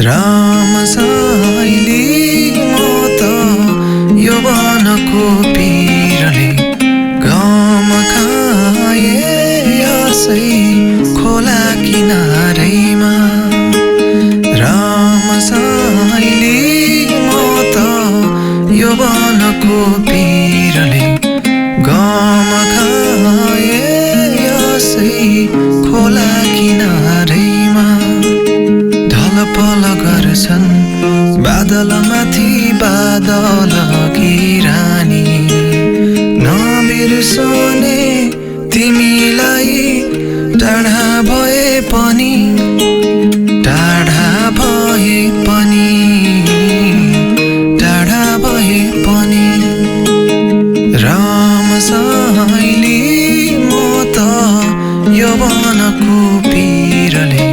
राम साइली म त यौवनको पीरले गम खाए यसै खोला किनारैमा। राम साइली म त यौवनको पीरले गम खाए यसै खोला किनारैमा। ढलपल गर्छन् बादलमाथि बादल किरानी, नबिर्सने तिमीलाई टाढा भए पनि, टाढा भए पनि, टाढा भए पनि। राम साइली म त यौवनको पीरले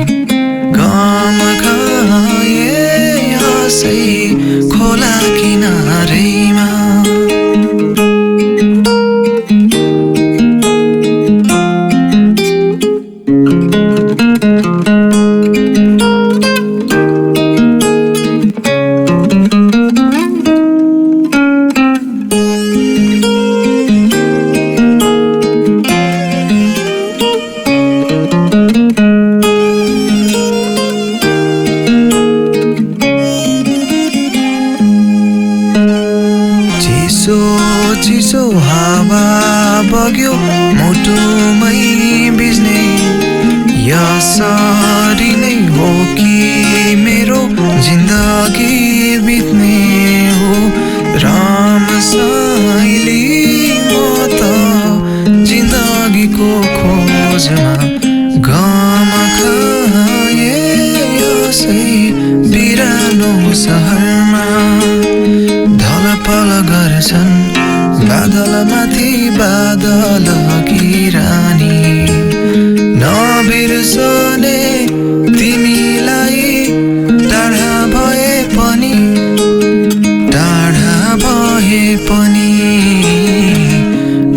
गम खाए यसै खोला किनारैमा। चिसो हावा बग्यो मुटुमै बिज्ने, यसरी नै हो कि मेरो जिन्दगी बित्ने हो। राम साइली म त जिन्दगीको खोजमा गम खाए यसै बिरानो सहरमा। ढलपल गर्छन् बादलमाथि बादल किरानी, नबिर्सने तिमीलाई टाढा भए पनि, टाढा भए पनि,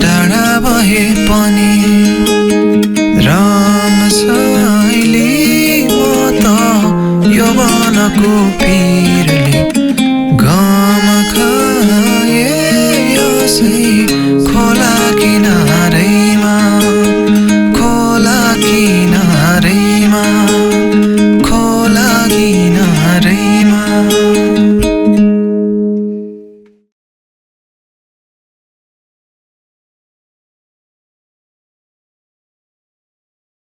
टाढा भए पनि। राम साइली म त यौवनको